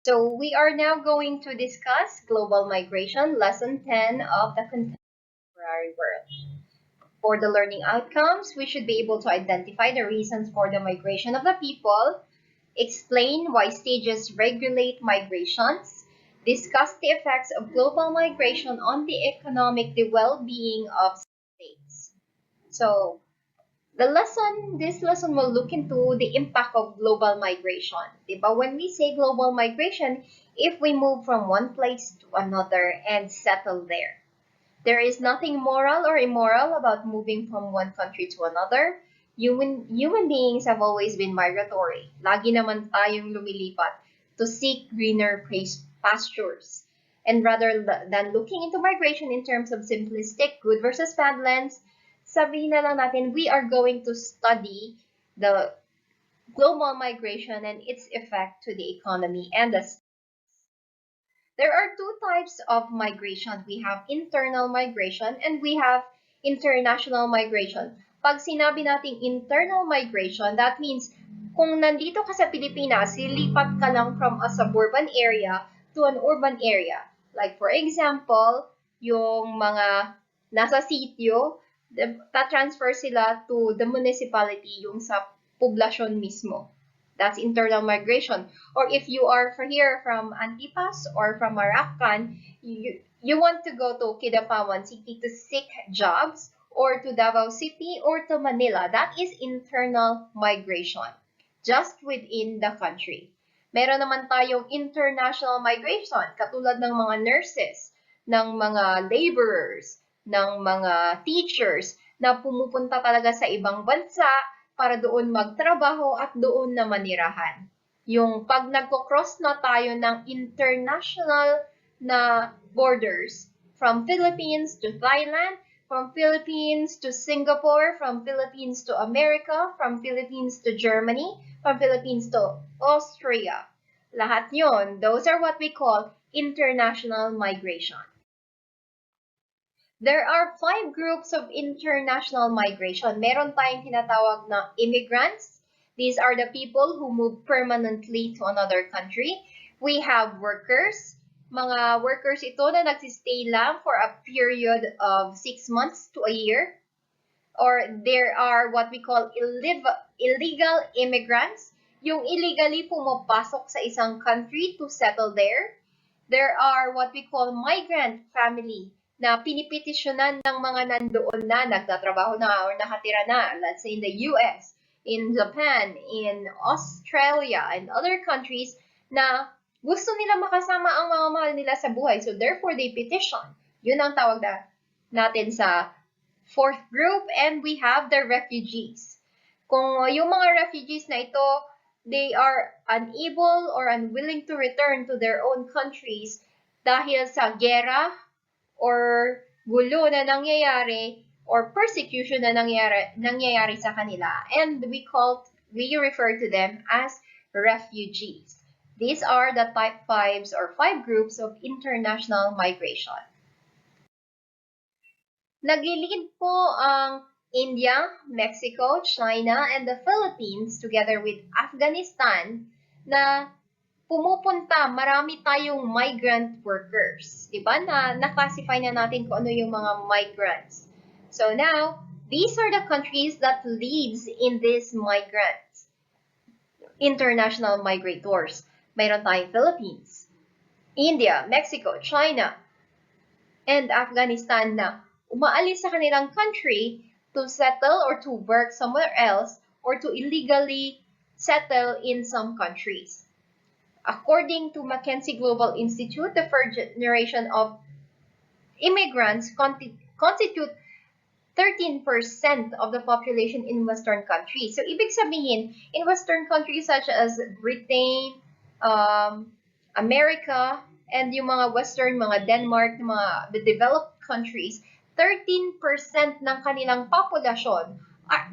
So we are now going to discuss global migration, lesson 10 of the contemporary world. For the learning outcomes, we should be able to identify the reasons for the migration of the people, explain why stages regulate migrations, discuss the effects of global migration on the economic well-being of states. So this lesson will look into the impact of global migration. Diba? When we say global migration, if we move from one place to another and settle there. There is nothing moral or immoral about moving from one country to another. Human beings have always been migratory. Lagi naman tayong lumilipat to seek greener pastures. And rather than looking into migration in terms of simplistic good versus bad lens, sabihin na lang natin, we are going to study the global migration and its effect to the economy and the states. There are two types of migration. We have internal migration and we have international migration. Pag sinabi nating internal migration, that means kung nandito ka sa Pilipinas, lilipat ka lang from a suburban area to an urban area. Like for example, yung mga nasa sitio, ta-transfer sila to the municipality, yung sa poblasyon mismo. That's internal migration. Or if you are here from Antipas or from Maracan, you want to go to Kidapawan City to seek jobs, or to Davao City or to Manila. That is internal migration, just within the country. Meron naman tayong international migration, katulad ng mga nurses, ng mga laborers, ng mga teachers, na pumupunta talaga sa ibang bansa para doon magtrabaho at doon na manirahan. Yung pag nagko-cross na tayo ng international na borders, from Philippines to Thailand, from Philippines to Singapore, from Philippines to America, from Philippines to Germany, from Philippines to Austria. Lahat yon, those are what we call international migration. There are 5 groups of international migration. Meron tayong tinatawag na immigrants. These are the people who move permanently to another country. We have workers. Mga workers ito na nagsistay lang for a period of 6 months to a year. Or there are what we call illegal immigrants. Yung illegally pumapasok sa isang country to settle there. There are what we call migrant family, na pinipetisyonan ng mga nandoon na, nagtatrabaho na or nakatira na, let's say in the US, in Japan, in Australia, and other countries, na gusto nila makasama ang mga mahal nila sa buhay. So therefore, they petition. Yun ang tawag natin sa 4th group. And we have the refugees. Kung yung mga refugees na ito, they are unable or unwilling to return to their own countries dahil sa gera, or gulo na nangyayari, or persecution na nangyayari sa kanila. And we refer to them as refugees. These are the type 5s or 5 groups of international migration. Nagli-lead po ang India, Mexico, China, and the Philippines together with Afghanistan na pumupunta, marami tayong migrant workers. Diba? Na-classify na natin kung ano yung mga migrants. So now, these are the countries that leads in these migrants. International migrators. Mayroon tayong Philippines, India, Mexico, China, and Afghanistan na umaalis sa kanilang country to settle or to work somewhere else or to illegally settle in some countries. According to Mackenzie Global Institute, the first generation of immigrants constitute 13% of the population in Western countries. So, ibig sabihin, in Western countries such as Britain, America, and yung mga Western, mga Denmark, the developed countries, 13% ng kanilang populasyon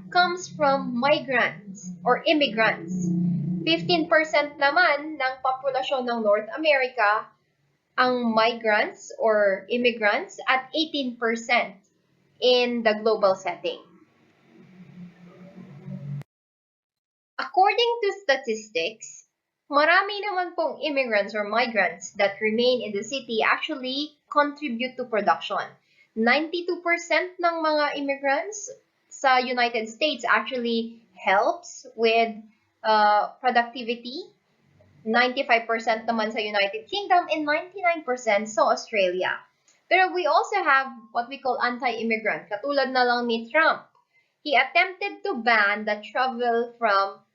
comes from migrants or immigrants. 15% naman ng populasyon ng North America ang migrants or immigrants, at 18% in the global setting. According to statistics, Marami naman pong immigrants or migrants that remain in the city actually contribute to production. 92% ng mga immigrants sa United States actually helps with productivity. 95% naman sa United Kingdom and 99% sa Australia. Pero we also have what we call anti-immigrant, katulad na lang ni Trump. He attempted to ban the travel from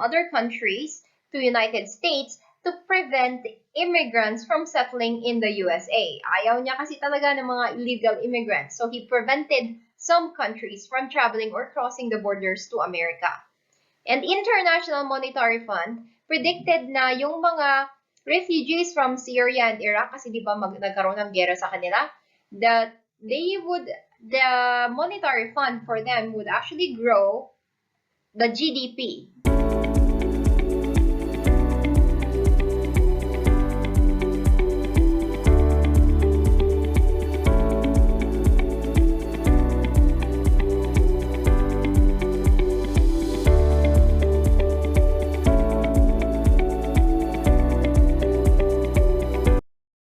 other countries to United States to prevent immigrants from settling in the USA. Ayaw niya kasi talaga ng mga illegal immigrants. So he prevented some countries from traveling or crossing the borders to America. And International Monetary Fund predicted na yung mga refugees from Syria and Iraq, kasi di ba nagkaroon ng gera sa kanila, that the monetary fund for them would actually grow the GDP